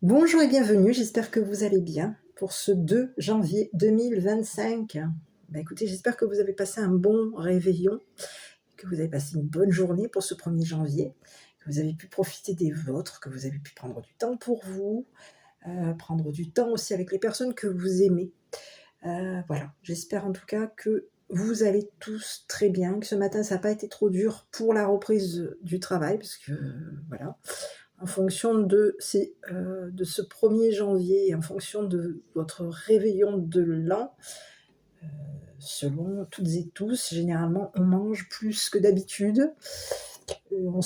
Bonjour et bienvenue, j'espère que vous allez bien pour ce 2 janvier 2025. Écoutez, j'espère que vous avez passé un bon réveillon, que vous avez passé une bonne journée pour ce 1er janvier, que vous avez pu profiter des vôtres, que vous avez pu prendre du temps pour vous, prendre du temps aussi avec les personnes que vous aimez. Voilà, j'espère en tout cas que vous allez tous très bien, que ce matin ça n'a pas été trop dur pour la reprise du travail, parce que voilà, en fonction de ce 1er janvier, en fonction de votre réveillon de l'an, selon toutes et tous, généralement, on mange plus que d'habitude. On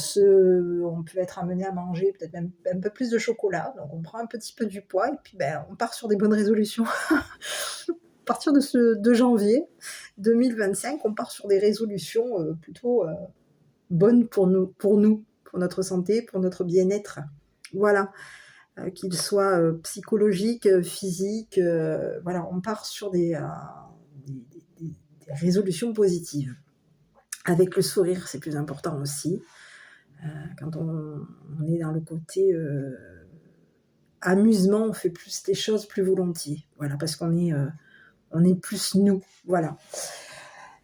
peut être amené à manger peut-être même un peu plus de chocolat, donc on prend un petit peu du poids et puis on part sur des bonnes résolutions. À partir de ce 2 janvier 2025, on part sur des résolutions plutôt bonnes pour notre santé, pour notre bien-être. Voilà, qu'il soit psychologique, physique, voilà, on part sur des résolutions positives. Avec le sourire, c'est plus important aussi. Quand on est dans le côté amusement, on fait plus les choses plus volontiers. Voilà, parce qu'on est plus nous. Voilà.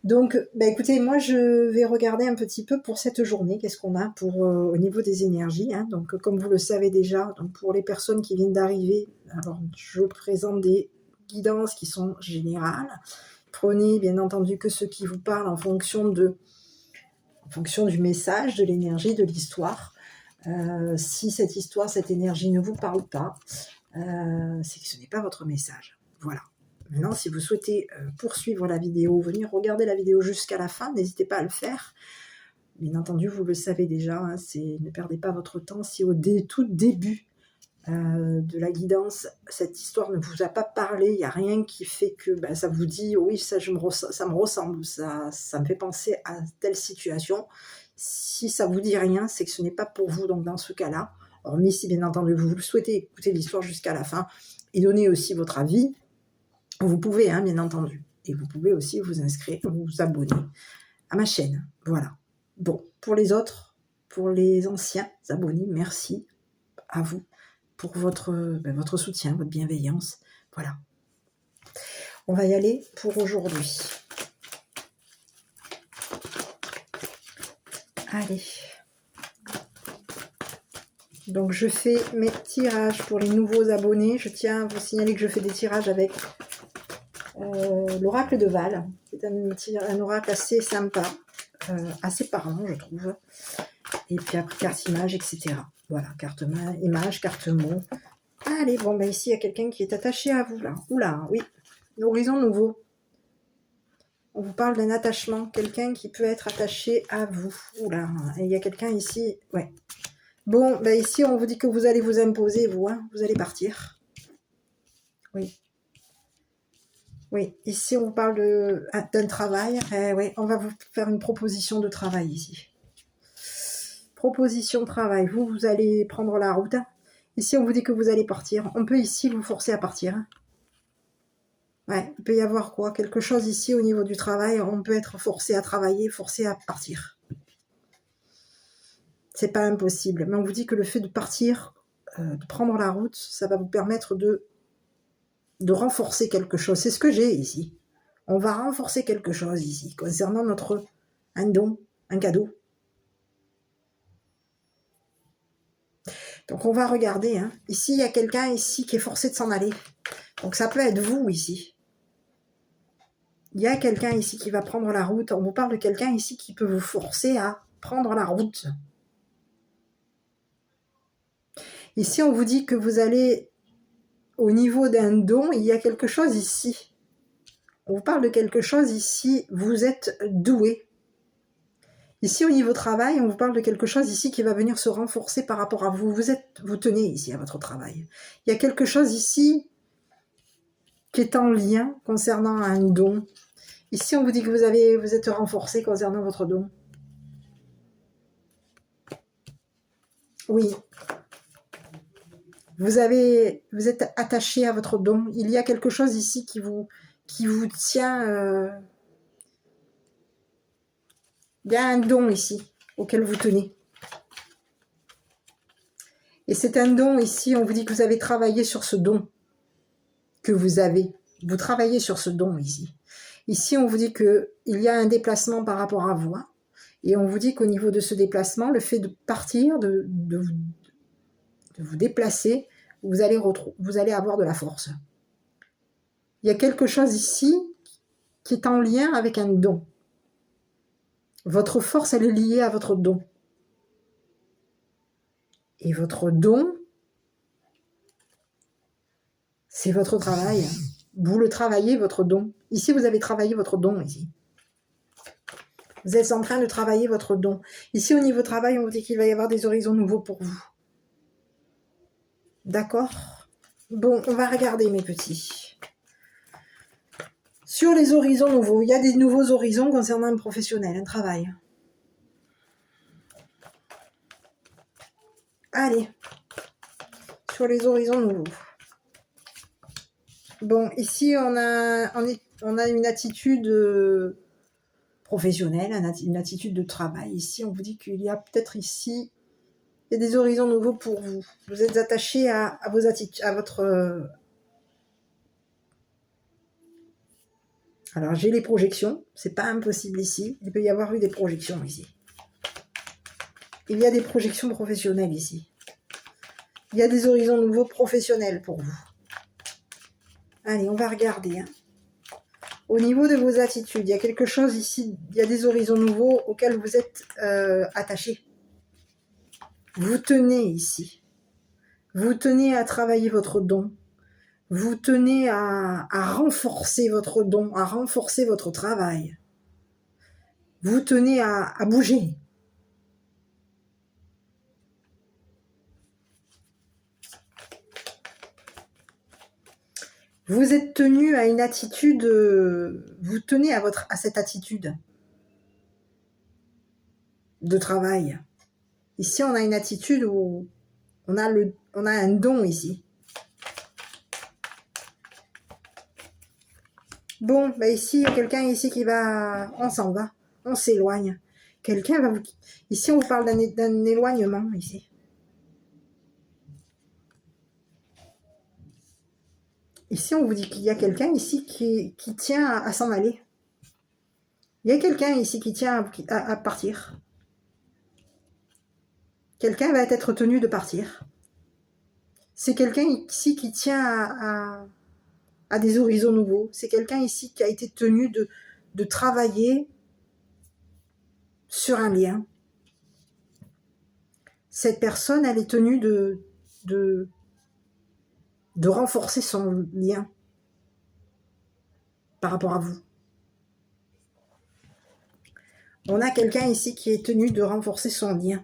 Donc, écoutez, moi je vais regarder un petit peu pour cette journée, qu'est-ce qu'on a au niveau des énergies. Donc, comme vous le savez déjà, donc pour les personnes qui viennent d'arriver, alors je présente des guidances qui sont générales. Prenez bien entendu que ce qui vous parle en fonction du message, de l'énergie, de l'histoire. Si cette histoire, cette énergie ne vous parle pas, c'est que ce n'est pas votre message. Voilà. Maintenant, si vous souhaitez poursuivre la vidéo, venir regarder la vidéo jusqu'à la fin, n'hésitez pas à le faire. Bien entendu, vous le savez déjà, ne perdez pas votre temps. Si au tout début de la guidance, cette histoire ne vous a pas parlé, il n'y a rien qui fait que ça vous dit « oui, ça me ressemble, ça me fait penser à telle situation ». Si ça vous dit rien, c'est que ce n'est pas pour vous. Donc dans ce cas-là, hormis si bien entendu vous le souhaitez écouter l'histoire jusqu'à la fin et donner aussi votre avis, vous pouvez, bien entendu. Et vous pouvez aussi vous inscrire, vous abonner à ma chaîne. Voilà. Bon, pour les autres, pour les anciens abonnés, merci à vous pour votre soutien, votre bienveillance. Voilà. On va y aller pour aujourd'hui. Allez. Donc, je fais mes tirages pour les nouveaux abonnés. Je tiens à vous signaler que je fais des tirages avec l'oracle de Val. C'est un oracle assez sympa, assez parlant, je trouve. Et puis après, carte image, etc. Voilà, carte image, carte mot. Allez, bon, ici, il y a quelqu'un qui est attaché à vous, là. Oula, oui, l'horizon nouveau. On vous parle d'un attachement, quelqu'un qui peut être attaché à vous. Oula, et il y a quelqu'un ici, ouais. Bon, ici, on vous dit que vous allez vous imposer, vous allez partir. Oui. Oui, ici, on vous parle d'un travail. Oui, on va vous faire une proposition de travail ici. Proposition de travail. Vous allez prendre la route. Ici, on vous dit que vous allez partir. On peut ici vous forcer à partir. Ouais, il peut y avoir quoi? Quelque chose ici au niveau du travail. On peut être forcé à travailler, forcé à partir. C'est pas impossible. Mais on vous dit que le fait de partir, de prendre la route, ça va vous permettre de renforcer quelque chose. C'est ce que j'ai ici. On va renforcer quelque chose ici, concernant un don, un cadeau. Donc on va regarder. Ici, il y a quelqu'un ici qui est forcé de s'en aller. Donc ça peut être vous ici. Il y a quelqu'un ici qui va prendre la route. On vous parle de quelqu'un ici qui peut vous forcer à prendre la route. Ici, on vous dit que vous allez, au niveau d'un don, il y a quelque chose ici. On vous parle de quelque chose ici, vous êtes doué. Ici, au niveau travail, on vous parle de quelque chose ici qui va venir se renforcer par rapport à vous. Vous tenez ici à votre travail. Il y a quelque chose ici qui est en lien concernant un don. Ici, on vous dit que vous êtes renforcé concernant votre don. Oui. Vous êtes attaché à votre don. Il y a quelque chose ici qui vous tient. Il y a un don ici auquel vous tenez. Et c'est un don ici, on vous dit que vous avez travaillé sur ce don que vous avez. Vous travaillez sur ce don ici. Ici, on vous dit qu'il y a un déplacement par rapport à vous. Hein, et on vous dit qu'au niveau de ce déplacement, le fait de partir, de vous déplacer, vous allez avoir de la force. Il y a quelque chose ici qui est en lien avec un don. Votre force, elle est liée à votre don. Et votre don, c'est votre travail. Vous le travaillez, votre don. Ici, vous avez travaillé votre don, ici. Vous êtes en train de travailler votre don. Ici, au niveau travail, on vous dit qu'il va y avoir des horizons nouveaux pour vous. D'accord? Bon, on va regarder, mes petits. Sur les horizons nouveaux, il y a des nouveaux horizons concernant un professionnel, un travail. Allez, sur les horizons nouveaux. Bon, ici, on a une attitude professionnelle, une attitude de travail. Ici, on vous dit qu'il y a peut-être ici, il y a des horizons nouveaux pour vous. Vous êtes attaché à vos attitudes, à votre... Alors, j'ai les projections. C'est pas impossible ici. Il peut y avoir eu des projections ici. Il y a des projections professionnelles ici. Il y a des horizons nouveaux professionnels pour vous. Allez, on va regarder. Hein. Au niveau de vos attitudes, il y a quelque chose ici, il y a des horizons nouveaux auxquels vous êtes attachés. Vous tenez ici. Vous tenez à travailler votre don. Vous tenez à renforcer votre don, à renforcer votre travail. Vous tenez à bouger. Vous êtes tenu à une attitude, vous tenez à cette attitude de travail. Ici, on a une attitude où on a un don ici. Bon, bah ici, il y a quelqu'un ici qui va... On s'en va, on s'éloigne. Quelqu'un va vous... Ici, on vous parle d'un éloignement, ici. Ici, on vous dit qu'il y a quelqu'un ici qui tient à s'en aller. Il y a quelqu'un ici qui tient à partir. Quelqu'un va être tenu de partir. C'est quelqu'un ici qui tient à des horizons nouveaux. C'est quelqu'un ici qui a été tenu de travailler sur un lien. Cette personne, elle est tenue de renforcer son lien par rapport à vous. On a quelqu'un ici qui est tenu de renforcer son lien.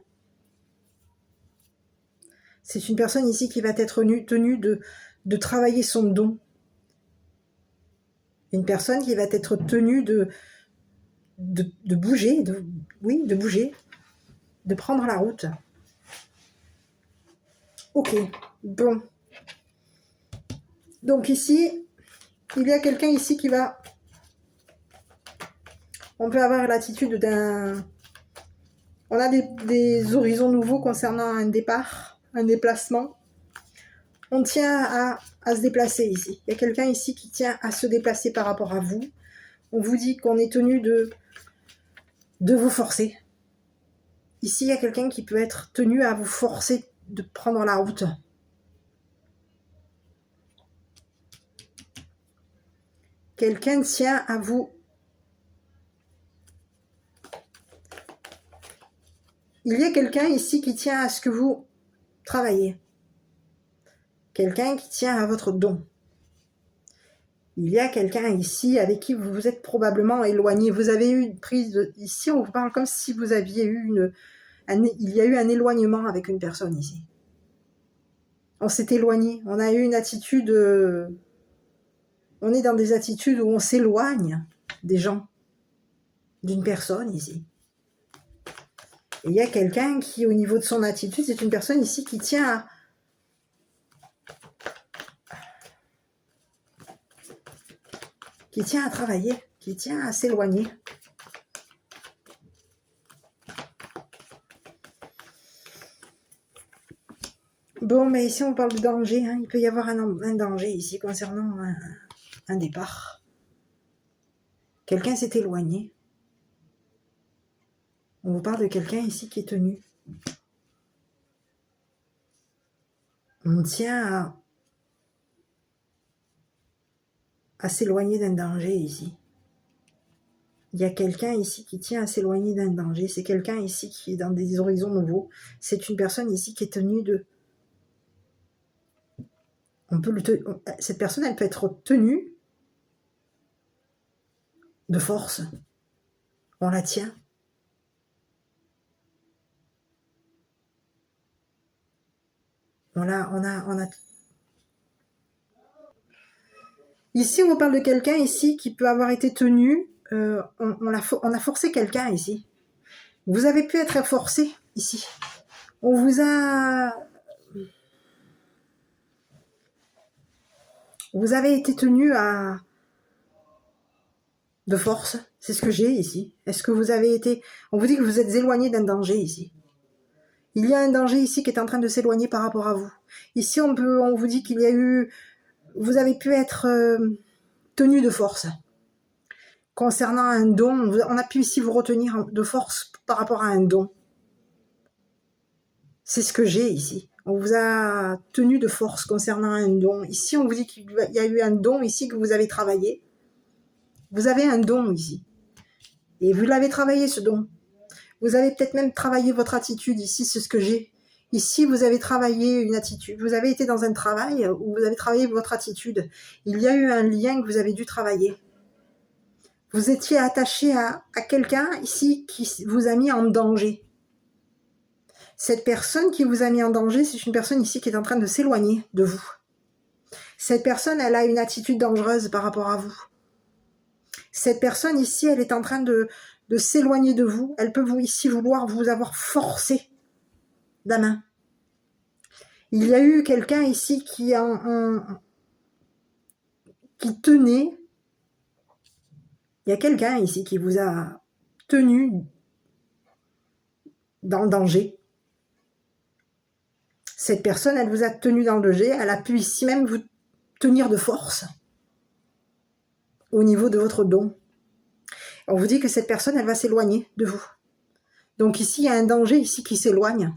C'est une personne ici qui va être tenue de travailler son don. Une personne qui va être tenue de bouger, de bouger, de prendre la route. Ok, bon. Donc ici, il y a quelqu'un ici qui va... On peut avoir l'attitude d'un... On a des horizons nouveaux concernant un départ, un déplacement. On tient à se déplacer ici. Il y a quelqu'un ici qui tient à se déplacer par rapport à vous. On vous dit qu'on est tenu de vous forcer. Ici, il y a quelqu'un qui peut être tenu à vous forcer de prendre la route. Quelqu'un tient à vous... Il y a quelqu'un ici qui tient à ce que vous travaillez. Quelqu'un qui tient à votre don. Il y a quelqu'un ici avec qui vous vous êtes probablement éloigné. Vous avez eu une prise de... Ici, on vous parle comme si vous aviez eu il y a eu un éloignement avec une personne ici. On s'est éloigné. On a eu une attitude... On est dans des attitudes où on s'éloigne des gens, d'une personne ici. Et il y a quelqu'un qui, au niveau de son attitude, c'est une personne ici qui tient à travailler, qui tient à s'éloigner. Bon, mais ici, on parle de danger. Hein. Il peut y avoir un danger ici concernant un départ. Quelqu'un s'est éloigné. On vous parle de quelqu'un ici qui est tenu. On tient à s'éloigner d'un danger ici. Il y a quelqu'un ici qui tient à s'éloigner d'un danger. C'est quelqu'un ici qui est dans des horizons nouveaux. C'est une personne ici qui est tenue de... Cette personne, elle peut être tenue de force. On la tient. On a... Ici, on vous parle de quelqu'un ici qui peut avoir été tenu. On a forcé quelqu'un ici. Vous avez pu être forcé ici. On vous a... Vous avez été tenu de force. C'est ce que j'ai ici. Est-ce que vous avez été... On vous dit que vous êtes éloigné d'un danger ici. Il y a un danger ici qui est en train de s'éloigner par rapport à vous. Ici, on vous dit qu'il y a eu... Vous avez pu être tenu de force. Concernant un don, on a pu ici vous retenir de force par rapport à un don. C'est ce que j'ai ici. On vous a tenu de force concernant un don. Ici, on vous dit qu'il y a eu un don ici que vous avez travaillé. Vous avez un don ici. Et vous l'avez travaillé, ce don. Vous avez peut-être même travaillé votre attitude ici, c'est ce que j'ai. Ici, vous avez travaillé une attitude. Vous avez été dans un travail où vous avez travaillé votre attitude. Il y a eu un lien que vous avez dû travailler. Vous étiez attaché à quelqu'un ici qui vous a mis en danger. Cette personne qui vous a mis en danger, c'est une personne ici qui est en train de s'éloigner de vous. Cette personne, elle a une attitude dangereuse par rapport à vous. Cette personne ici, elle est en train de s'éloigner de vous. Elle peut ici vouloir vous avoir forcé la main. Il y a eu quelqu'un ici qui tenait. Il y a quelqu'un ici qui vous a tenu dans le danger. Cette personne, elle vous a tenu dans le danger. Elle a pu ici même vous tenir de force au niveau de votre don. On vous dit que cette personne, elle va s'éloigner de vous. Donc ici, il y a un danger ici qui s'éloigne.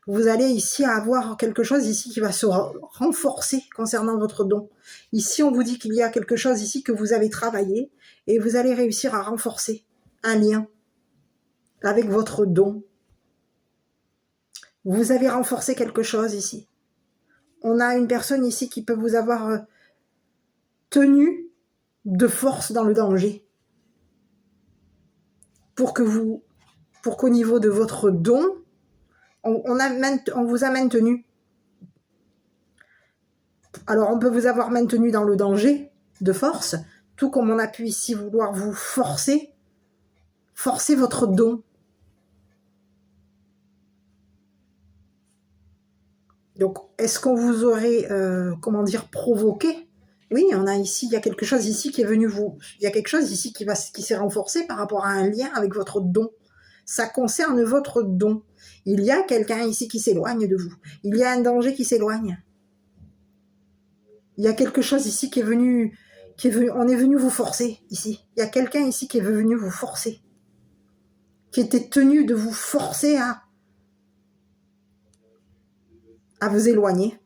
Vous allez ici avoir quelque chose ici qui va se renforcer concernant votre don. Ici, on vous dit qu'il y a quelque chose ici que vous avez travaillé et vous allez réussir à renforcer un lien avec votre don. Vous avez renforcé quelque chose ici. On a une personne ici qui peut vous avoir tenu de force dans le danger. Pour qu'au niveau de votre don, on vous a maintenu. Alors, on peut vous avoir maintenu dans le danger de force, tout comme on a pu ici vouloir vous forcer votre don. Donc, est-ce qu'on vous aurait, provoqué? Oui, il y a quelque chose ici qui est venu il y a quelque chose ici qui s'est renforcé par rapport à un lien avec votre don. Ça concerne votre don. Il y a quelqu'un ici qui s'éloigne de vous. Il y a un danger qui s'éloigne. Il y a quelque chose ici qui est venu, on est venu vous forcer ici. Il y a quelqu'un ici qui est venu vous forcer. Qui était tenu de vous forcer à vous éloigner.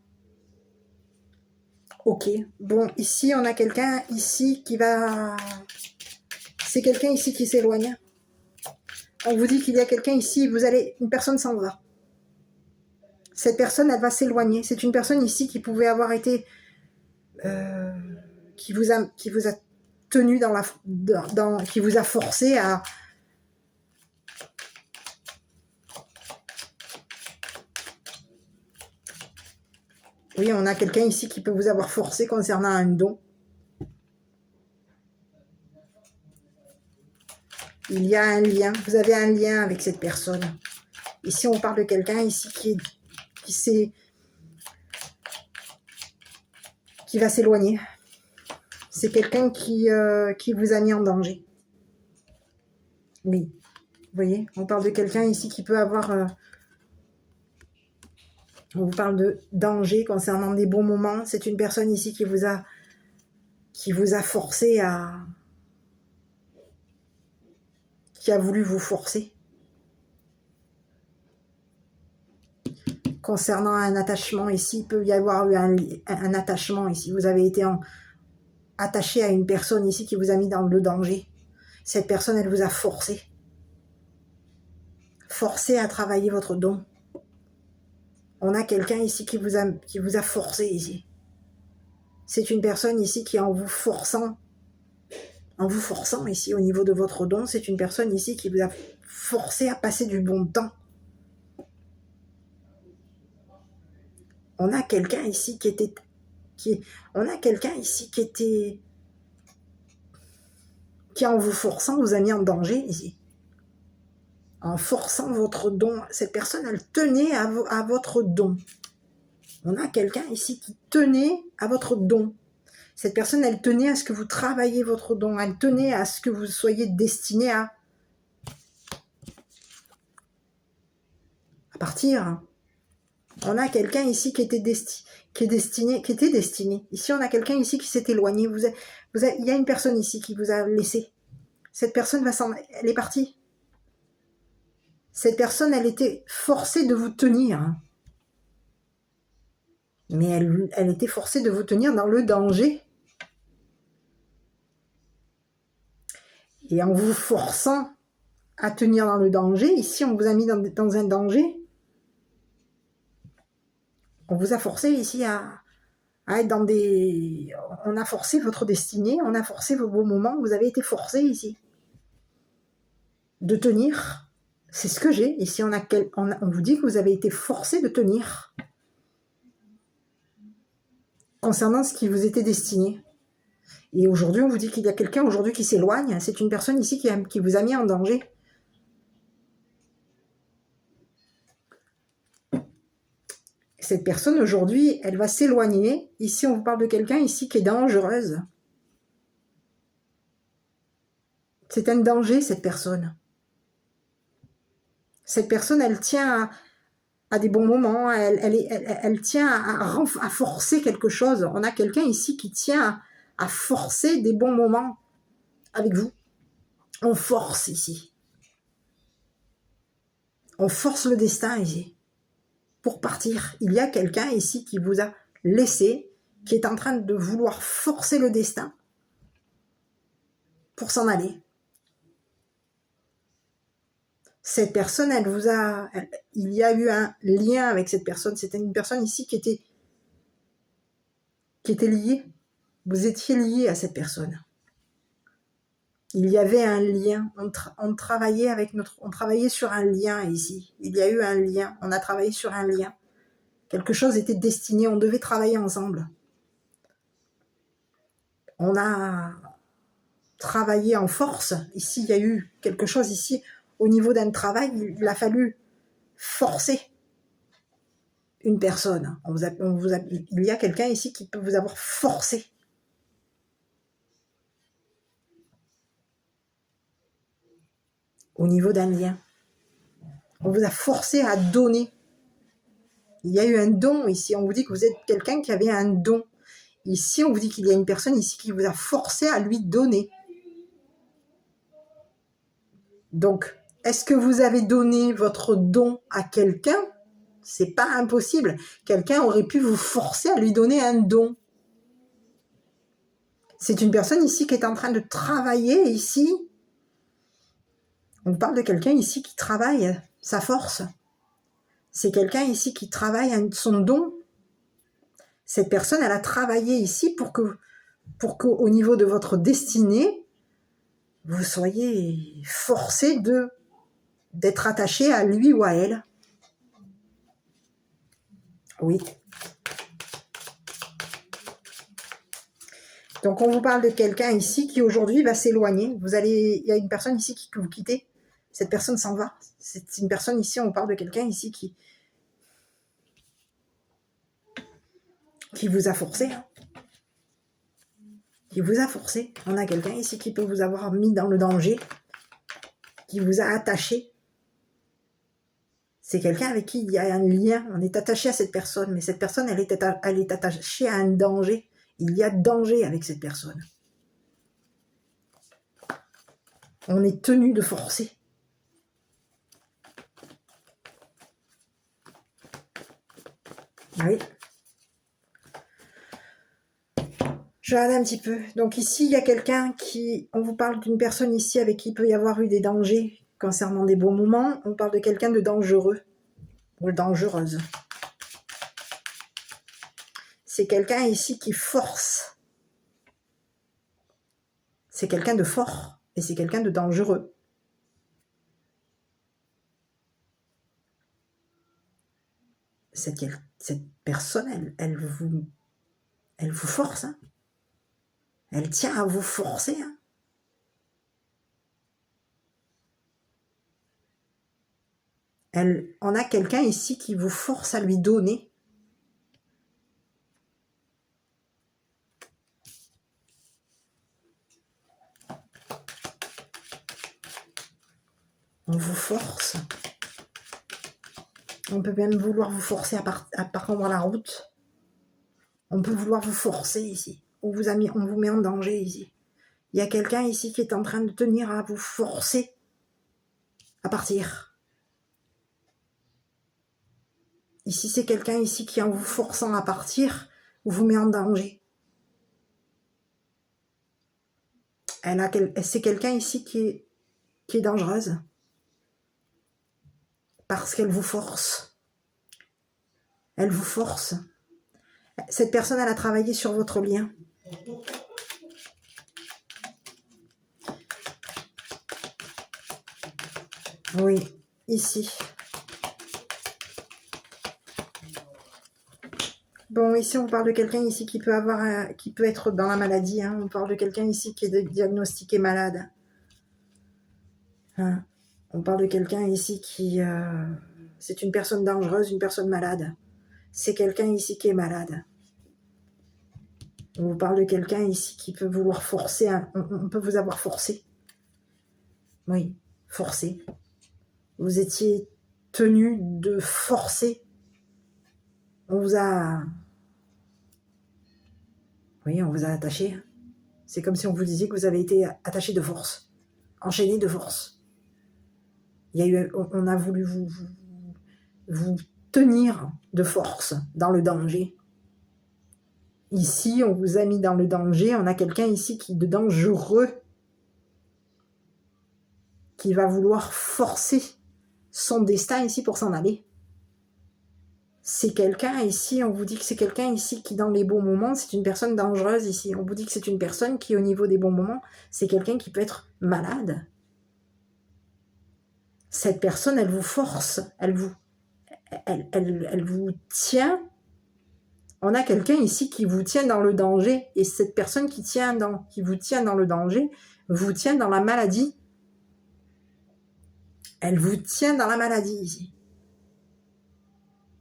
Ok, bon, ici, on a quelqu'un ici qui va... C'est quelqu'un ici qui s'éloigne. On vous dit qu'il y a quelqu'un ici, une personne s'en va. Cette personne, elle va s'éloigner. C'est une personne ici qui pouvait avoir été... qui vous a tenu qui vous a forcé à... Oui, on a quelqu'un ici qui peut vous avoir forcé concernant un don. Il y a un lien, vous avez un lien avec cette personne. Ici, on parle de quelqu'un ici qui va s'éloigner. C'est quelqu'un qui vous a mis en danger. Oui, vous voyez, on parle de quelqu'un ici qui peut avoir... On vous parle de danger concernant des bons moments. C'est une personne ici qui vous a forcé à... qui a voulu vous forcer. Concernant un attachement ici, il peut y avoir eu un attachement ici. Vous avez été attaché à une personne ici qui vous a mis dans le danger. Cette personne, elle vous a forcé. Forcé à travailler votre don. On a quelqu'un ici qui vous a forcé ici. C'est une personne ici qui, en vous forçant ici au niveau de votre don, c'est une personne ici qui vous a forcé à passer du bon temps. On a quelqu'un ici qui en vous forçant vous a mis en danger ici. En forçant votre don, cette personne, elle tenait à votre don. On a quelqu'un ici qui tenait à votre don. Cette personne, elle tenait à ce que vous travailliez votre don. Elle tenait à ce que vous soyez destiné à partir. On a quelqu'un ici qui était destiné. Ici, on a quelqu'un ici qui s'est éloigné. Il y a une personne ici qui vous a laissé. Cette personne elle est partie. Cette personne, elle était forcée de vous tenir. Mais elle était forcée de vous tenir dans le danger. Et en vous forçant à tenir dans le danger, ici, on vous a mis dans un danger. On vous a forcé ici à être dans des... On a forcé votre destinée, on a forcé vos beaux moments, vous avez été forcé ici de tenir. C'est ce que j'ai. Ici, on vous dit que vous avez été forcé de tenir concernant ce qui vous était destiné. Et aujourd'hui, on vous dit qu'il y a quelqu'un aujourd'hui qui s'éloigne. C'est une personne ici qui vous a mis en danger. Cette personne, aujourd'hui, elle va s'éloigner. Ici, on vous parle de quelqu'un ici qui est dangereuse. C'est un danger, cette personne. Cette personne, elle tient à des bons moments. Elle tient à forcer quelque chose. On a quelqu'un ici qui tient à forcer des bons moments avec vous. On force ici. On force le destin ici. Pour partir. Il y a quelqu'un ici qui vous a laissé, qui est en train de vouloir forcer le destin pour s'en aller. Cette personne, il y a eu un lien avec cette personne. C'était une personne ici qui était liée. Vous étiez lié à cette personne. Il y avait un lien. On travaillait sur un lien ici. Il y a eu un lien. On a travaillé sur un lien. Quelque chose était destiné. On devait travailler ensemble. On a travaillé en force. Ici, il y a eu quelque chose ici. Au niveau d'un travail, il a fallu forcer une personne. Il y a quelqu'un ici qui peut vous avoir forcé. Au niveau d'un lien. On vous a forcé à donner. Il y a eu un don ici. On vous dit que vous êtes quelqu'un qui avait un don. Ici, on vous dit qu'il y a une personne ici qui vous a forcé à lui donner. Donc, est-ce que vous avez donné votre don à quelqu'un? C'est pas impossible. Quelqu'un aurait pu vous forcer à lui donner un don. C'est une personne ici qui est en train de travailler ici. On parle de quelqu'un ici qui travaille sa force. C'est quelqu'un ici qui travaille son don. Cette personne, elle a travaillé ici pour que au niveau de votre destinée, vous soyez forcé d'être attaché à lui ou à elle. Oui. Donc, on vous parle de quelqu'un ici qui aujourd'hui va s'éloigner. Il y a une personne ici que vous quittez. Cette personne s'en va. C'est une personne ici, on parle de quelqu'un ici qui vous a forcé. Hein. Qui vous a forcé. On a quelqu'un ici qui peut vous avoir mis dans le danger. Qui vous a attaché. C'est quelqu'un avec qui il y a un lien, on est attaché à cette personne, mais cette personne, elle est attachée à un danger. Il y a danger avec cette personne. On est tenu de forcer. Oui. Je regarde un petit peu. Donc ici, il y a quelqu'un qui... On vous parle d'une personne ici avec qui il peut y avoir eu des dangers concernant des bons moments. On parle de quelqu'un de dangereux ou dangereuse. C'est quelqu'un ici qui force. C'est quelqu'un de fort et c'est quelqu'un de dangereux. Cette personne, elle vous force. Hein. Elle tient à vous forcer. Hein. On a quelqu'un ici qui vous force à lui donner. On vous force. On peut même vouloir vous forcer à prendre la route. On peut vouloir vous forcer ici. On vous met en danger ici. Il y a quelqu'un ici qui est en train de tenir à vous forcer à partir. Ici, c'est quelqu'un ici qui, en vous forçant à partir, vous met en danger. C'est quelqu'un ici qui est dangereuse. Parce qu'elle vous force. Elle vous force. Cette personne, elle a travaillé sur votre lien. Oui, ici. Bon, ici, on parle de quelqu'un ici qui peut être dans la maladie. Hein. On parle de quelqu'un ici qui est diagnostiqué malade. Hein. On parle de quelqu'un ici qui... c'est une personne dangereuse, une personne malade. C'est quelqu'un ici qui est malade. On vous parle de quelqu'un ici qui peut vouloir forcer. On peut vous avoir forcé. Oui, forcé. Vous étiez tenu de forcer. On vous a... Oui, on vous a attaché. C'est comme si on vous disait que vous avez été attaché de force. Enchaîné de force. On a voulu vous tenir de force dans le danger. Ici, on vous a mis dans le danger. On a quelqu'un ici qui est de dangereux, qui va vouloir forcer son destin ici pour s'en aller. C'est quelqu'un ici, on vous dit que c'est quelqu'un ici qui, dans les bons moments, c'est une personne dangereuse ici. On vous dit que c'est une personne qui, au niveau des bons moments, c'est quelqu'un qui peut être malade. Cette personne, elle vous force, elle vous tient. On a quelqu'un ici qui vous tient dans le danger, et cette personne qui vous tient dans le danger, vous tient dans la maladie. Elle vous tient dans la maladie ici.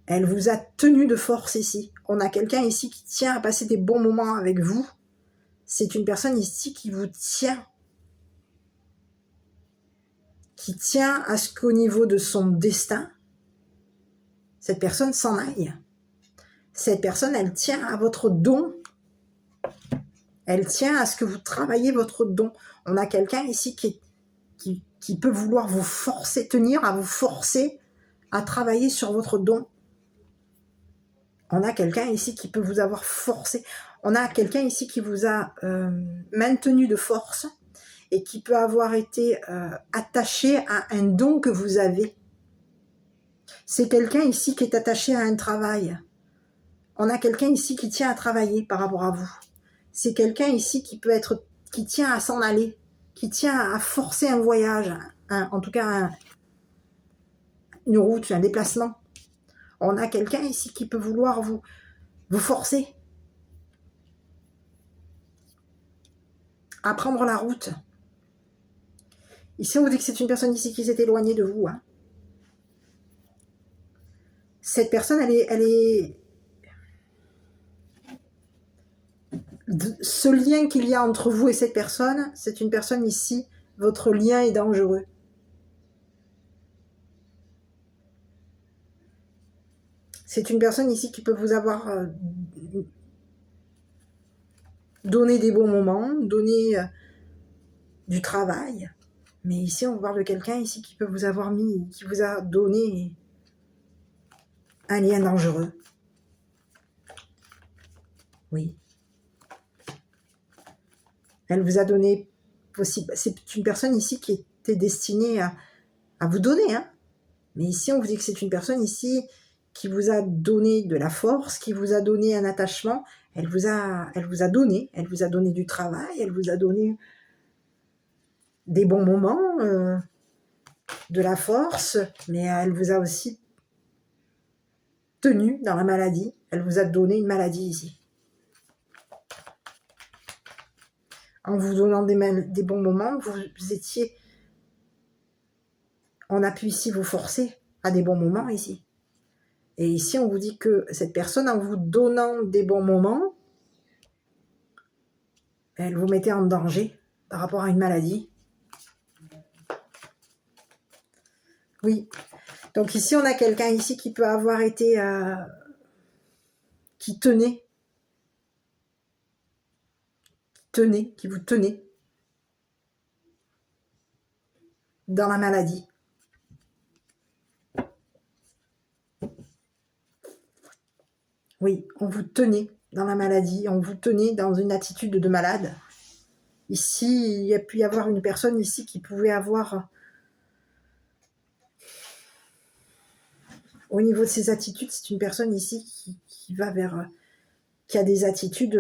Elle vous a tenu de force ici. On a quelqu'un ici qui tient à passer des bons moments avec vous. C'est une personne ici qui vous tient. Qui tient à ce qu'au niveau de son destin, cette personne s'en aille. Cette personne, elle tient à votre don. Elle tient à ce que vous travaillez votre don. On a quelqu'un ici qui peut vouloir vous forcer, tenir à vous forcer à travailler sur votre don. On a quelqu'un ici qui peut vous avoir forcé. On a quelqu'un ici qui vous a maintenu de force et qui peut avoir été attaché à un don que vous avez. C'est quelqu'un ici qui est attaché à un travail. On a quelqu'un ici qui tient à travailler par rapport à vous. C'est quelqu'un ici qui tient à s'en aller, qui tient à forcer un voyage, en tout cas une route, un déplacement. On a quelqu'un ici qui peut vouloir vous forcer à prendre la route. Ici, on vous dit que c'est une personne ici qui s'est éloignée de vous. Hein. Cette personne, elle est... Ce lien qu'il y a entre vous et cette personne, c'est une personne ici, votre lien est dangereux. C'est une personne ici qui peut vous avoir donné des bons moments, donné du travail. Mais ici, on parle de quelqu'un ici qui peut vous avoir mis, qui vous a donné un lien dangereux. Oui. Elle vous a donné possible. C'est une personne ici qui était destinée à vous donner, hein. Mais ici, on vous dit que c'est une personne ici qui vous a donné de la force, qui vous a donné un attachement. Elle vous a donné du travail, elle vous a donné des bons moments, de la force, mais elle vous a aussi tenu dans la maladie. Elle vous a donné une maladie ici. En vous donnant des bons moments, vous étiez... On a pu ici vous forcer à des bons moments ici. Et ici, on vous dit que cette personne, en vous donnant des bons moments, elle vous mettait en danger par rapport à une maladie. Oui. Donc ici, on a quelqu'un ici qui peut avoir été... qui vous tenait dans la maladie. Oui, on vous tenait dans la maladie, on vous tenait dans une attitude de malade. Ici, il y a pu y avoir une personne ici qui pouvait avoir... Au niveau de ses attitudes, c'est une personne ici qui va vers... qui a des attitudes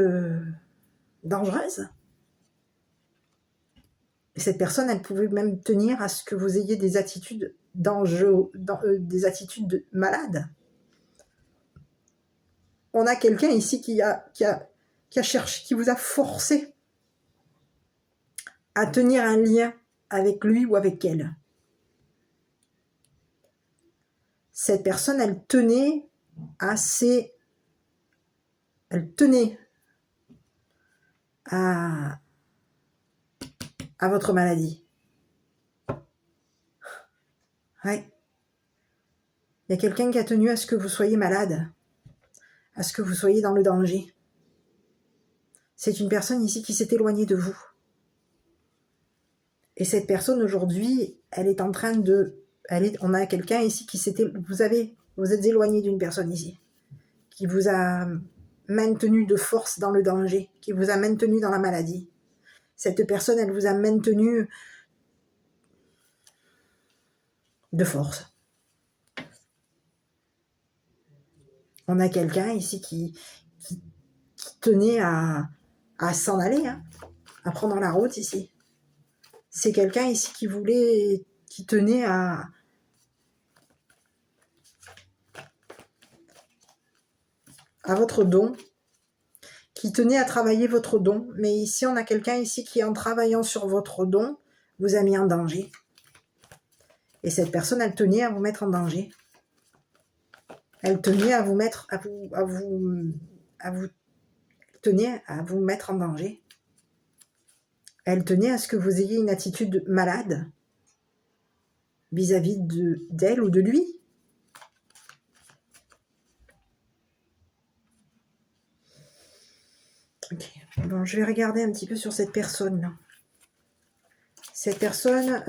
dangereuses. Et cette personne, elle pouvait même tenir à ce que vous ayez des attitudes des attitudes malades. On a quelqu'un ici qui a cherché, qui vous a forcé à tenir un lien avec lui ou avec elle. Cette personne, elle tenait à votre maladie. Ouais. Il y a quelqu'un qui a tenu à ce que vous soyez malade, à ce que vous soyez dans le danger. C'est une personne ici qui s'est éloignée de vous. Et cette personne aujourd'hui, elle est en train de... on a quelqu'un ici qui s'était... Vous êtes éloigné d'une personne ici, qui vous a maintenu de force dans le danger, qui vous a maintenu dans la maladie. Cette personne, elle vous a maintenu de force. On a quelqu'un ici qui tenait à s'en aller, hein, à prendre la route ici. C'est quelqu'un ici qui tenait à votre don, qui tenait à travailler votre don. Mais ici, on a quelqu'un ici qui, en travaillant sur votre don, vous a mis en danger. Et cette personne, elle tenait à vous mettre en danger. Elle tenait à vous mettre, tenait à vous mettre en danger. Elle tenait à ce que vous ayez une attitude malade vis-à-vis d'elle ou de lui. Ok. Bon, je vais regarder un petit peu sur cette personne-là. Cette personne,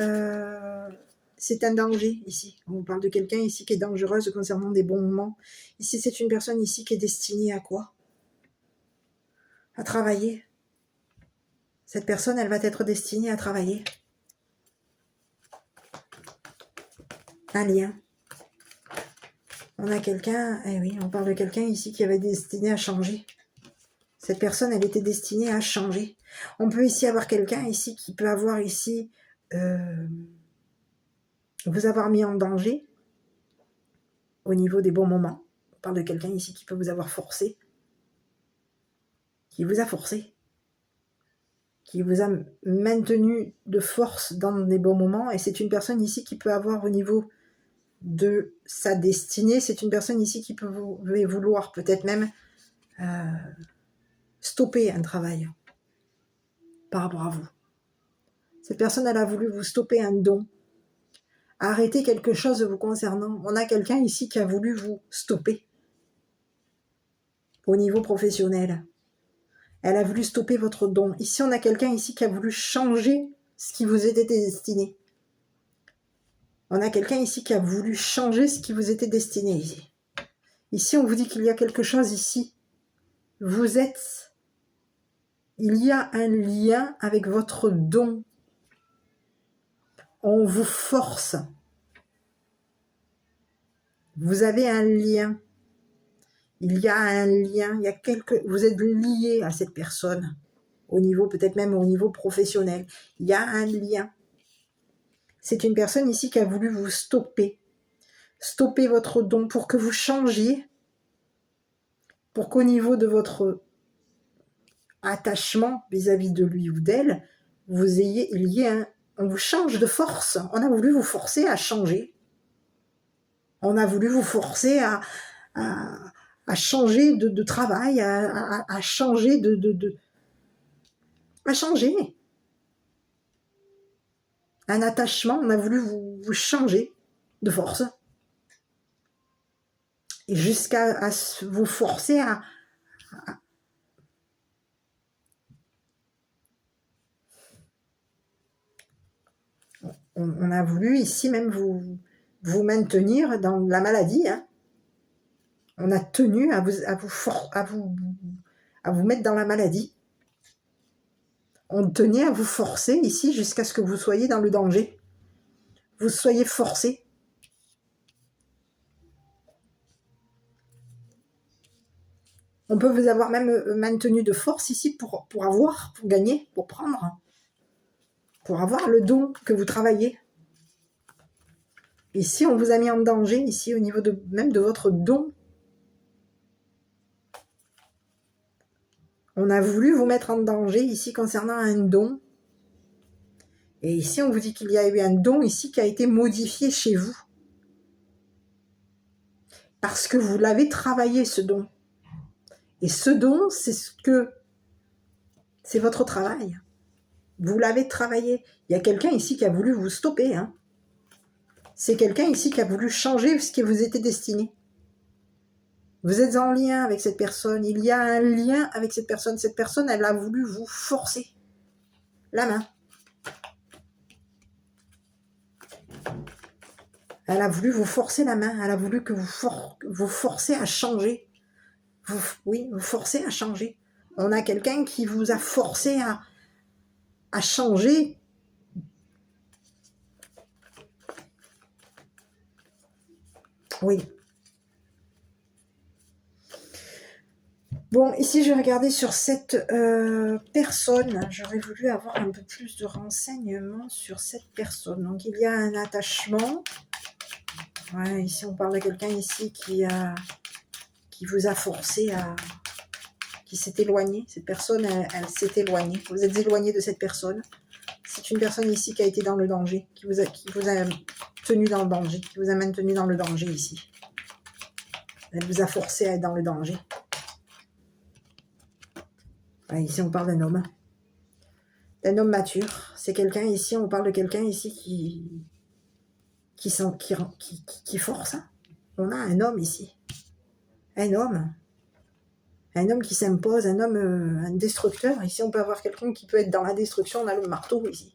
c'est un danger ici. On parle de quelqu'un ici qui est dangereuse concernant des bons moments. Ici, c'est une personne ici qui est destinée à quoi? À travailler. Cette personne, elle va être destinée à travailler. Un lien. On a quelqu'un, oui, on parle de quelqu'un ici qui avait destiné à changer. Cette personne, elle était destinée à changer. On peut ici avoir quelqu'un ici qui peut avoir ici vous avoir mis en danger au niveau des bons moments. On parle de quelqu'un ici qui peut vous avoir forcé. Qui vous a forcé. Qui vous a maintenu de force dans des bons moments. Et c'est une personne ici qui peut avoir au niveau de sa destinée, c'est une personne ici qui peut vouloir peut-être même stopper un travail par rapport à vous. Cette personne, elle a voulu vous stopper un don, arrêter quelque chose vous concernant. On a quelqu'un ici qui a voulu vous stopper au niveau professionnel. Elle a voulu stopper votre don. Ici, on a quelqu'un ici qui a voulu changer ce qui vous était destiné. On a quelqu'un ici qui a voulu changer ce qui vous était destiné ici. Ici, on vous dit qu'il y a quelque chose ici. Vous êtes... Il y a un lien avec votre don. On vous force. Vous avez un lien. Il y a un lien. Il y a vous êtes lié à cette personne. Au niveau, peut-être même au niveau professionnel. Il y a un lien. C'est une personne ici qui a voulu vous stopper. Stopper votre don pour que vous changiez. Pour qu'au niveau de votre attachement vis-à-vis de lui ou d'elle, il y ait on vous change de force. On a voulu vous forcer à changer. On a voulu vous forcer à changer de travail, à changer à changer. Un attachement, on a voulu vous changer de force. Et jusqu'à vous forcer on a voulu ici même vous maintenir dans la maladie. Hein. On a tenu à vous mettre dans la maladie. On tenait à vous forcer ici jusqu'à ce que vous soyez dans le danger. Vous soyez forcés. On peut vous avoir même maintenu de force ici pour gagner, pour prendre, pour avoir le don que vous travaillez. Ici, on vous a mis en danger, ici, au niveau même de votre don. On a voulu vous mettre en danger, ici, concernant un don. Et ici, on vous dit qu'il y a eu un don, ici, qui a été modifié chez vous. Parce que vous l'avez travaillé, ce don. Et ce don, c'est votre travail. Vous l'avez travaillé. Il y a quelqu'un ici qui a voulu vous stopper. Hein. C'est quelqu'un ici qui a voulu changer ce qui vous était destiné. Vous êtes en lien avec cette personne. Il y a un lien avec cette personne. Cette personne, elle a voulu vous forcer la main. Elle a voulu vous forcer la main. Elle a voulu que vous forcez à changer. Vous forcez à changer. On a quelqu'un qui vous a forcé à changer. Oui. Bon, ici, je vais regarder sur cette personne. J'aurais voulu avoir un peu plus de renseignements sur cette personne. Donc, il y a un attachement. Ouais, ici, on parle de quelqu'un ici qui vous a forcé qui s'est éloigné. Cette personne, elle s'est éloignée. Vous êtes éloigné de cette personne. C'est une personne ici qui a été dans le danger, qui vous a tenu dans le danger, qui vous a maintenu dans le danger ici. Elle vous a forcé à être dans le danger. Ouais, ici, on parle d'un homme. D'un homme mature. C'est quelqu'un ici, on parle de quelqu'un ici qui force. Hein. On a un homme ici. Un homme qui s'impose, un destructeur. Ici, on peut avoir quelqu'un qui peut être dans la destruction, on a le marteau ici.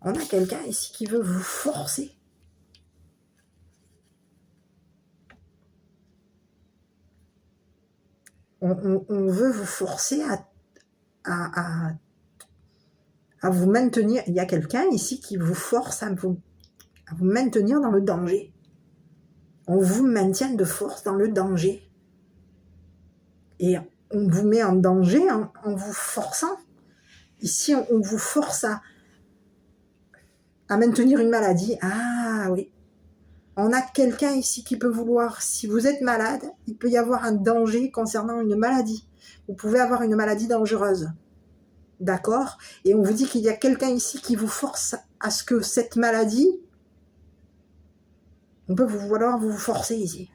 On a quelqu'un ici qui veut vous forcer. On veut vous forcer à vous maintenir. Il y a quelqu'un ici qui vous force à vous maintenir dans le danger. On vous maintient de force dans le danger. Et on vous met en danger en vous forçant. Ici, on vous force à maintenir une maladie. Ah oui. On a quelqu'un ici qui peut vouloir, si vous êtes malade, il peut y avoir un danger concernant une maladie. Vous pouvez avoir une maladie dangereuse. D'accord? Et on vous dit qu'il y a quelqu'un ici qui vous force à ce que cette maladie, on peut vouloir vous forcer ici.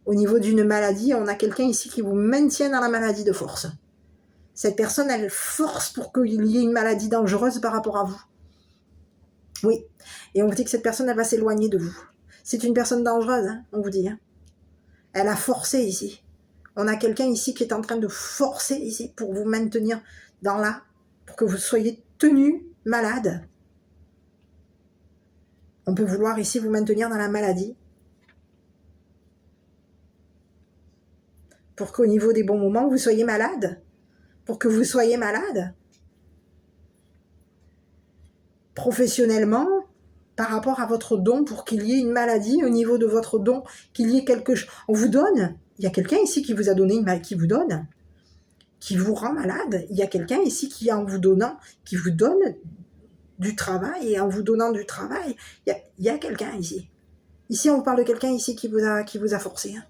Au niveau d'une maladie, on a quelqu'un ici qui vous maintient dans la maladie de force. Cette personne, elle force pour qu'il y ait une maladie dangereuse par rapport à vous. Oui. Et on vous dit que cette personne, elle va s'éloigner de vous. C'est une personne dangereuse, hein, on vous dit. Hein. Elle a forcé ici. On a quelqu'un ici qui est en train de forcer ici pour vous maintenir dans la... pour que vous soyez tenu malade. On peut vouloir ici vous maintenir dans la maladie. Pour qu'au niveau des bons moments, vous soyez malade. Pour que vous soyez malade. Professionnellement, par rapport à votre don, pour qu'il y ait une maladie au niveau de votre don, qu'il y ait quelque chose. On vous donne. Il y a quelqu'un ici qui vous a donné une maladie, qui vous donne, qui vous rend malade. Il y a quelqu'un ici qui, en vous donnant, qui vous donne du travail, et en vous donnant du travail, il y a quelqu'un ici. Ici, on parle de quelqu'un ici qui vous a forcé, hein,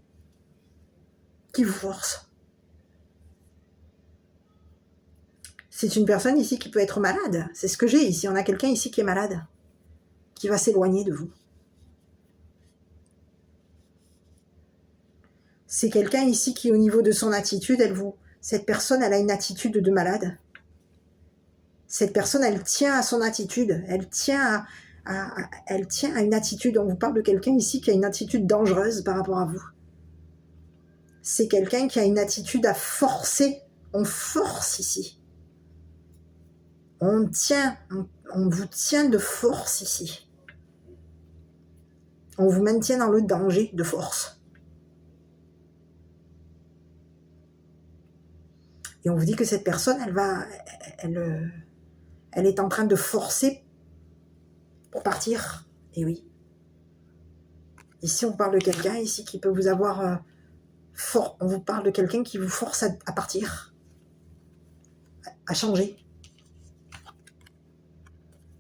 qui vous force. C'est une personne ici qui peut être malade. C'est ce que j'ai ici. On a quelqu'un ici qui est malade, qui va s'éloigner de vous. C'est quelqu'un ici qui, au niveau de son attitude, cette personne, elle a une attitude de malade. Cette personne, elle tient à son attitude. Elle tient à une attitude. On vous parle de quelqu'un ici qui a une attitude dangereuse par rapport à vous. C'est quelqu'un qui a une attitude à forcer. On force ici. On vous tient de force ici. On vous maintient dans le danger de force. Et on vous dit que cette personne, elle est en train de forcer pour partir. Et oui. Ici, on parle de quelqu'un ici qui peut vous avoir on vous parle de quelqu'un qui vous force à partir, à changer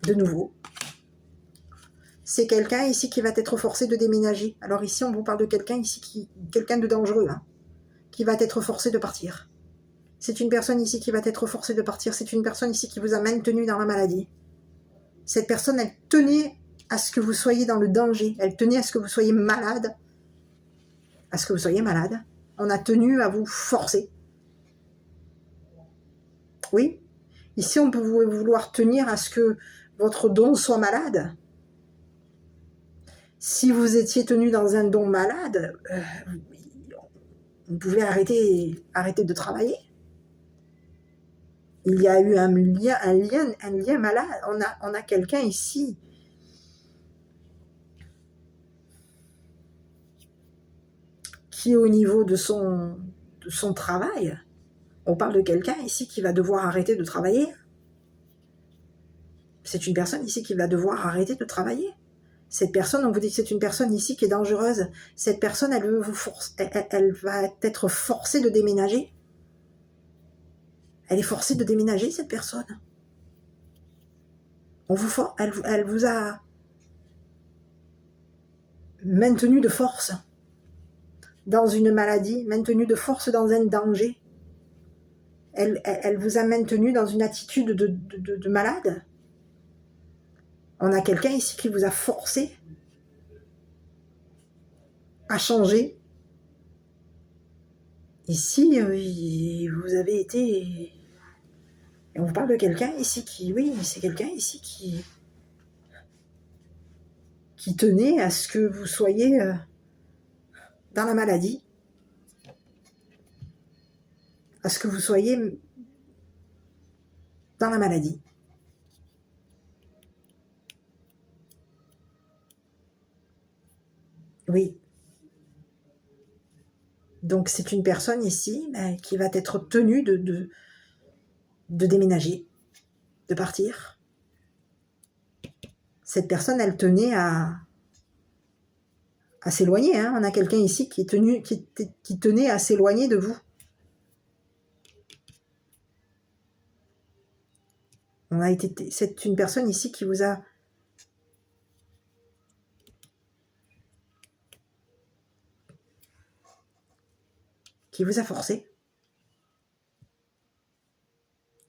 de nouveau. C'est quelqu'un ici qui va être forcé de déménager. Alors ici, on vous parle de quelqu'un ici quelqu'un de dangereux, hein, qui va être forcé de partir. C'est une personne ici qui va être forcée de partir. C'est une personne ici qui vous a maintenu dans la maladie. Cette personne, elle tenait à ce que vous soyez dans le danger. Elle tenait à ce que vous soyez malade. À ce que vous soyez malade. On a tenu à vous forcer. Oui. Ici, on peut vouloir tenir à ce que votre don soit malade. Si vous étiez tenu dans un don malade, vous pouvez arrêter de travailler. Il y a eu un lien malade. On a quelqu'un ici qui, au niveau de son travail, on parle de quelqu'un ici qui va devoir arrêter de travailler. C'est une personne ici qui va devoir arrêter de travailler. Cette personne, on vous dit que c'est une personne ici qui est dangereuse. Cette personne, elle va être forcée de déménager. Elle est forcée de déménager, cette personne. Elle vous a maintenu de force dans une maladie, maintenu de force dans un danger. Elle vous a maintenu dans une attitude de malade. On a quelqu'un ici qui vous a forcé à changer. Ici, vous avez été... Et on vous parle de quelqu'un ici qui... Oui, c'est quelqu'un ici qui tenait à ce que vous soyez dans la maladie. À ce que vous soyez dans la maladie. Oui. Donc, c'est une personne ici qui va être tenue de déménager, de partir. Cette personne, elle tenait à s'éloigner. Hein. On a quelqu'un ici qui tenait à s'éloigner de vous. C'est une personne ici qui vous a... qui vous a forcé.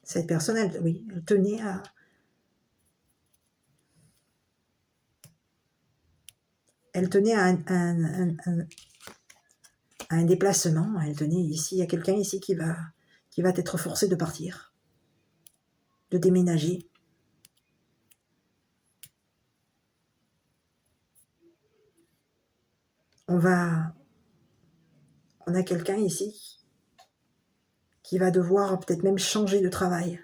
Cette personne, elle tenait à... Elle tenait à un déplacement. Elle tenait ici, il y a quelqu'un ici qui va être forcé de partir, de déménager. On va On a quelqu'un ici qui va devoir peut-être même changer de travail.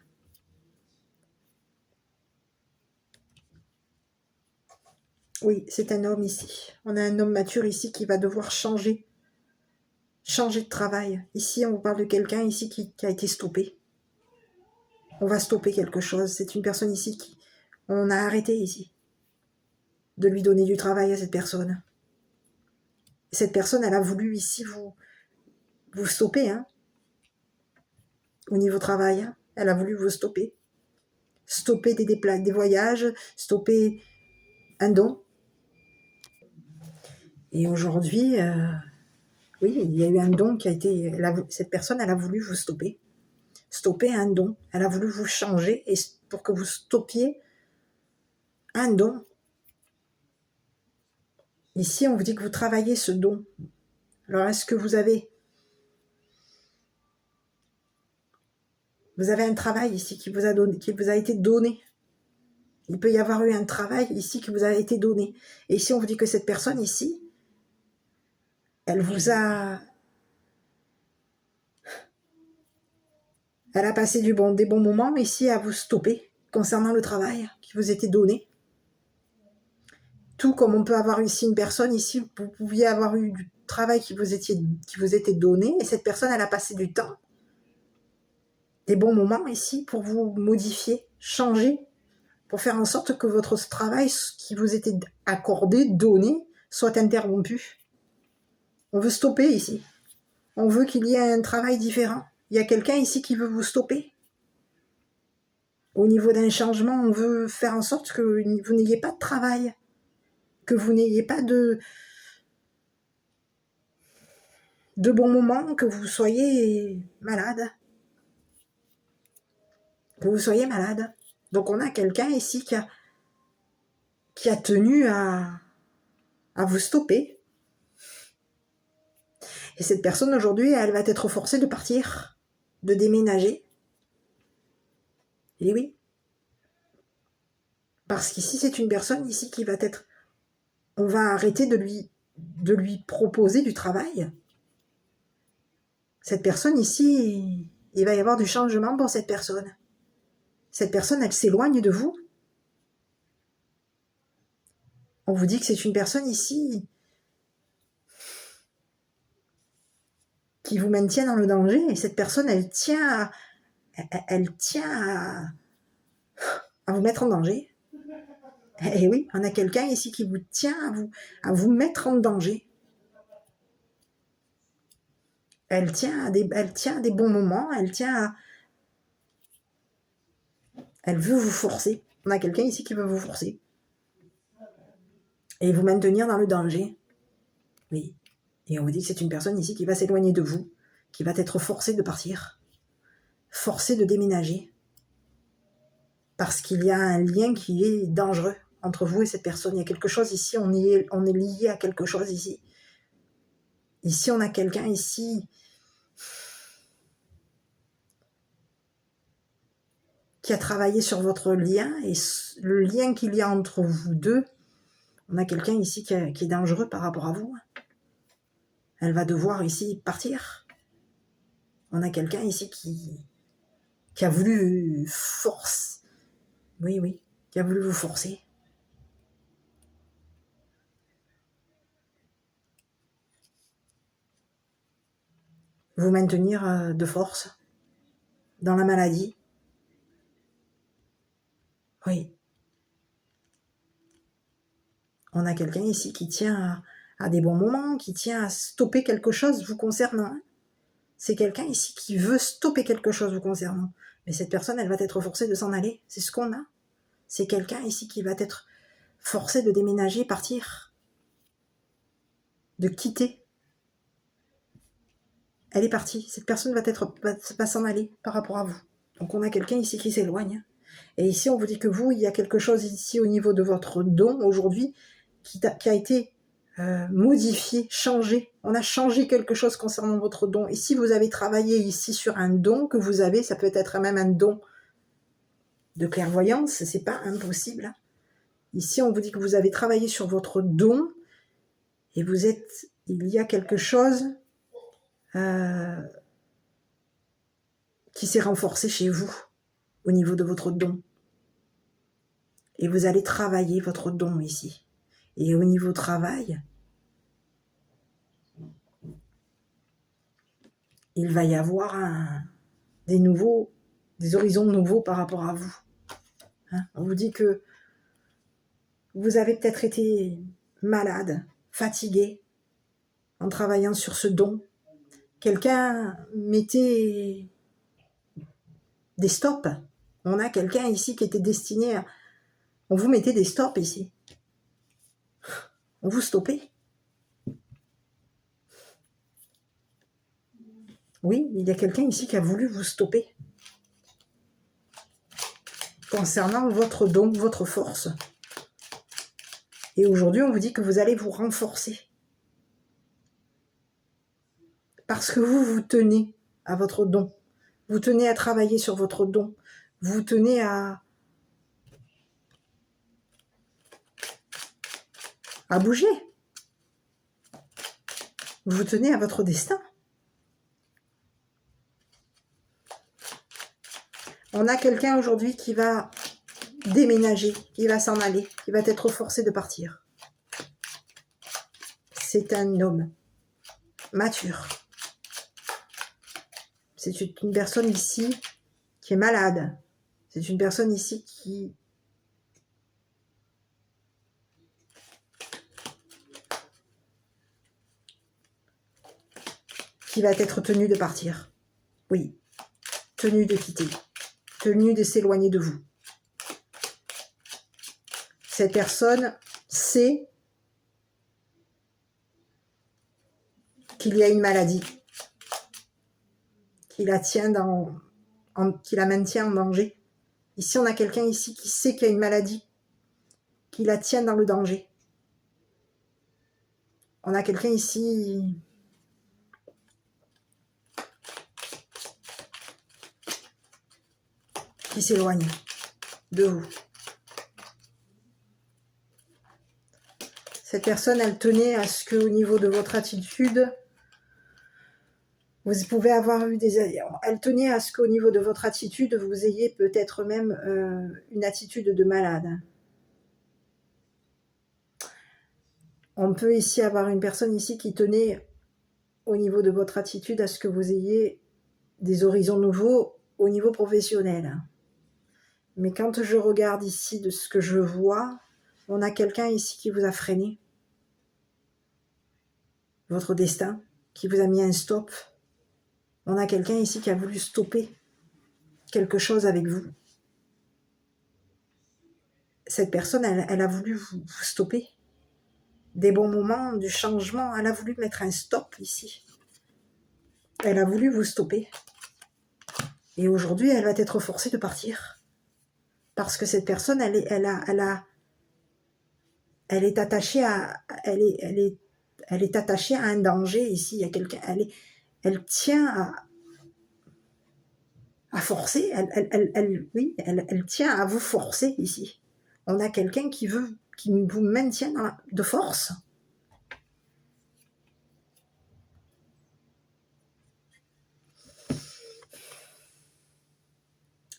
Oui, c'est un homme ici. On a un homme mature ici qui va devoir changer de travail. Ici, on vous parle de quelqu'un ici qui a été stoppé. On va stopper quelque chose. C'est une personne ici qui... On a arrêté ici de lui donner du travail à cette personne. Cette personne, elle a voulu ici vous stopper, hein, au niveau travail. Hein. Elle a voulu vous stopper. Stopper des voyages, stopper un don. Et aujourd'hui, oui, il y a eu un don qui a été... cette personne, elle a voulu vous stopper. Stopper un don. Elle a voulu vous changer et pour que vous stoppiez un don. Ici, on vous dit que vous travaillez ce don. Alors, est-ce que vous avez un travail ici qui vous a été donné? Il peut y avoir eu un travail ici qui vous a été donné. Et ici, on vous dit que cette personne ici, elle a passé des bons moments ici à vous stopper concernant le travail qui vous était donné. Tout comme on peut avoir ici une personne, ici, vous pouviez avoir eu du travail qui vous était donné, et cette personne, elle a passé du temps, des bons moments ici, pour vous modifier, changer, pour faire en sorte que votre travail qui vous était accordé, donné, soit interrompu. On veut stopper ici. On veut qu'il y ait un travail différent. Il y a quelqu'un ici qui veut vous stopper. Au niveau d'un changement, on veut faire en sorte que vous n'ayez pas de travail, que vous n'ayez pas de bons moments, que vous soyez malade. Donc on a quelqu'un ici qui a tenu à vous stopper. Et cette personne aujourd'hui, elle va être forcée de partir, de déménager. Et oui. Parce qu'ici, c'est une personne ici qui va être... On va arrêter de lui proposer du travail. Cette personne ici, il va y avoir du changement pour cette personne. Cette personne, elle s'éloigne de vous. On vous dit que c'est une personne ici qui vous maintient dans le danger. Et cette personne, elle tient à vous mettre en danger. Et oui, on a quelqu'un ici qui vous tient à vous mettre en danger. Elle tient à des bons moments, elle veut vous forcer. On a quelqu'un ici qui veut vous forcer. Et vous maintenir dans le danger. Oui. Et on vous dit que c'est une personne ici qui va s'éloigner de vous, qui va être forcée de partir, forcée de déménager. Parce qu'il y a un lien qui est dangereux entre vous et cette personne. Il y a quelque chose ici, on est lié à quelque chose ici. Ici, on a quelqu'un ici qui a travaillé sur votre lien, et le lien qu'il y a entre vous deux, on a quelqu'un ici qui est dangereux par rapport à vous. Elle va devoir ici partir. On a quelqu'un ici qui a voulu force. Oui, qui a voulu vous forcer. Vous maintenir de force dans la maladie. Oui. On a quelqu'un ici qui tient à des bons moments, qui tient à stopper quelque chose vous concernant. C'est quelqu'un ici qui veut stopper quelque chose vous concernant. Mais cette personne, elle va être forcée de s'en aller. C'est ce qu'on a. C'est quelqu'un ici qui va être forcé de déménager, partir, de quitter. Elle est partie. Cette personne va s'en aller par rapport à vous. Donc on a quelqu'un ici qui s'éloigne. Et ici, on vous dit que vous, il y a quelque chose ici au niveau de votre don aujourd'hui qui a été modifié, changé. On a changé quelque chose concernant votre don. Et si vous avez travaillé ici sur un don que vous avez, ça peut être même un don de clairvoyance, c'est pas impossible. Ici, on vous dit que vous avez travaillé sur votre don et il y a quelque chose qui s'est renforcé chez vous au niveau de votre don. Et vous allez travailler votre don ici. Et au niveau travail, il va y avoir des horizons nouveaux par rapport à vous. Hein, on vous dit que vous avez peut-être été malade, fatigué, en travaillant sur ce don. Quelqu'un mettait des stops. On a quelqu'un ici qui était destiné à... On vous mettait des stops ici. On vous stoppait. Oui, il y a quelqu'un ici qui a voulu vous stopper. Concernant votre don, votre force. Et aujourd'hui, on vous dit que vous allez vous renforcer. Parce que vous tenez à votre don. Vous tenez à travailler sur votre don. Vous tenez à bouger. Vous tenez à votre destin. On a quelqu'un aujourd'hui qui va déménager, qui va s'en aller, qui va être forcé de partir. C'est un homme mature. C'est une personne ici qui est malade. C'est une personne ici qui va être tenue de partir. Oui, tenue de quitter, tenue de s'éloigner de vous. Cette personne sait qu'il y a une maladie, qui la maintient en danger. Ici, on a quelqu'un ici qui sait qu'il y a une maladie, qui la tient dans le danger. On a quelqu'un ici qui s'éloigne de vous. Cette personne, elle tenait à ce qu'au niveau de votre attitude, vous pouvez avoir eu elle tenait à ce qu'au niveau de votre attitude, vous ayez peut-être même une attitude de malade. On peut ici avoir une personne ici qui tenait au niveau de votre attitude à ce que vous ayez des horizons nouveaux au niveau professionnel. Mais quand je regarde ici de ce que je vois, on a quelqu'un ici qui vous a freiné. Votre destin, qui vous a mis un stop. On a quelqu'un ici qui a voulu stopper quelque chose avec vous. Cette personne, elle a voulu vous stopper. Des bons moments, du changement, elle a voulu mettre un stop ici. Elle a voulu vous stopper. Et aujourd'hui, elle va être forcée de partir. Parce que cette personne, elle est attachée à... Elle est attachée à un danger ici. Il y a quelqu'un... Elle tient à forcer. Elle tient à vous forcer ici. On a quelqu'un qui vous maintient de force.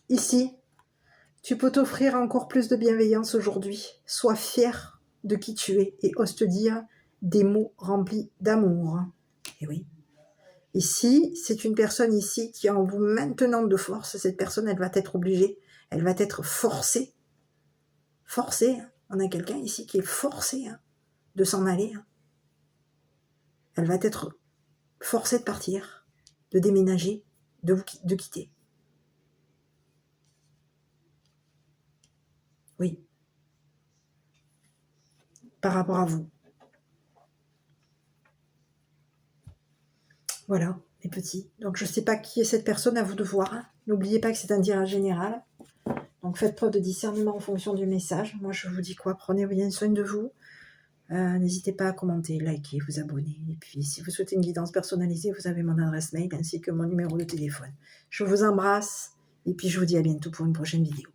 Ici, tu peux t'offrir encore plus de bienveillance aujourd'hui. Sois fier de qui tu es et ose te dire des mots remplis d'amour. Et oui. Ici, c'est une personne ici qui, en vous maintenant de force, cette personne, elle va être obligée, elle va être forcée. Forcée. On a quelqu'un ici qui est forcé de s'en aller. Elle va être forcée de partir, de déménager, de quitter. Oui. Par rapport à vous. Voilà, les petits. Donc, je ne sais pas qui est cette personne, à vous de voir. N'oubliez pas que c'est un tirage général. Donc, faites preuve de discernement en fonction du message. Moi, je vous dis quoi? Prenez bien soin de vous. N'hésitez pas à commenter, liker, vous abonner. Et puis, si vous souhaitez une guidance personnalisée, vous avez mon adresse mail ainsi que mon numéro de téléphone. Je vous embrasse et puis je vous dis à bientôt pour une prochaine vidéo.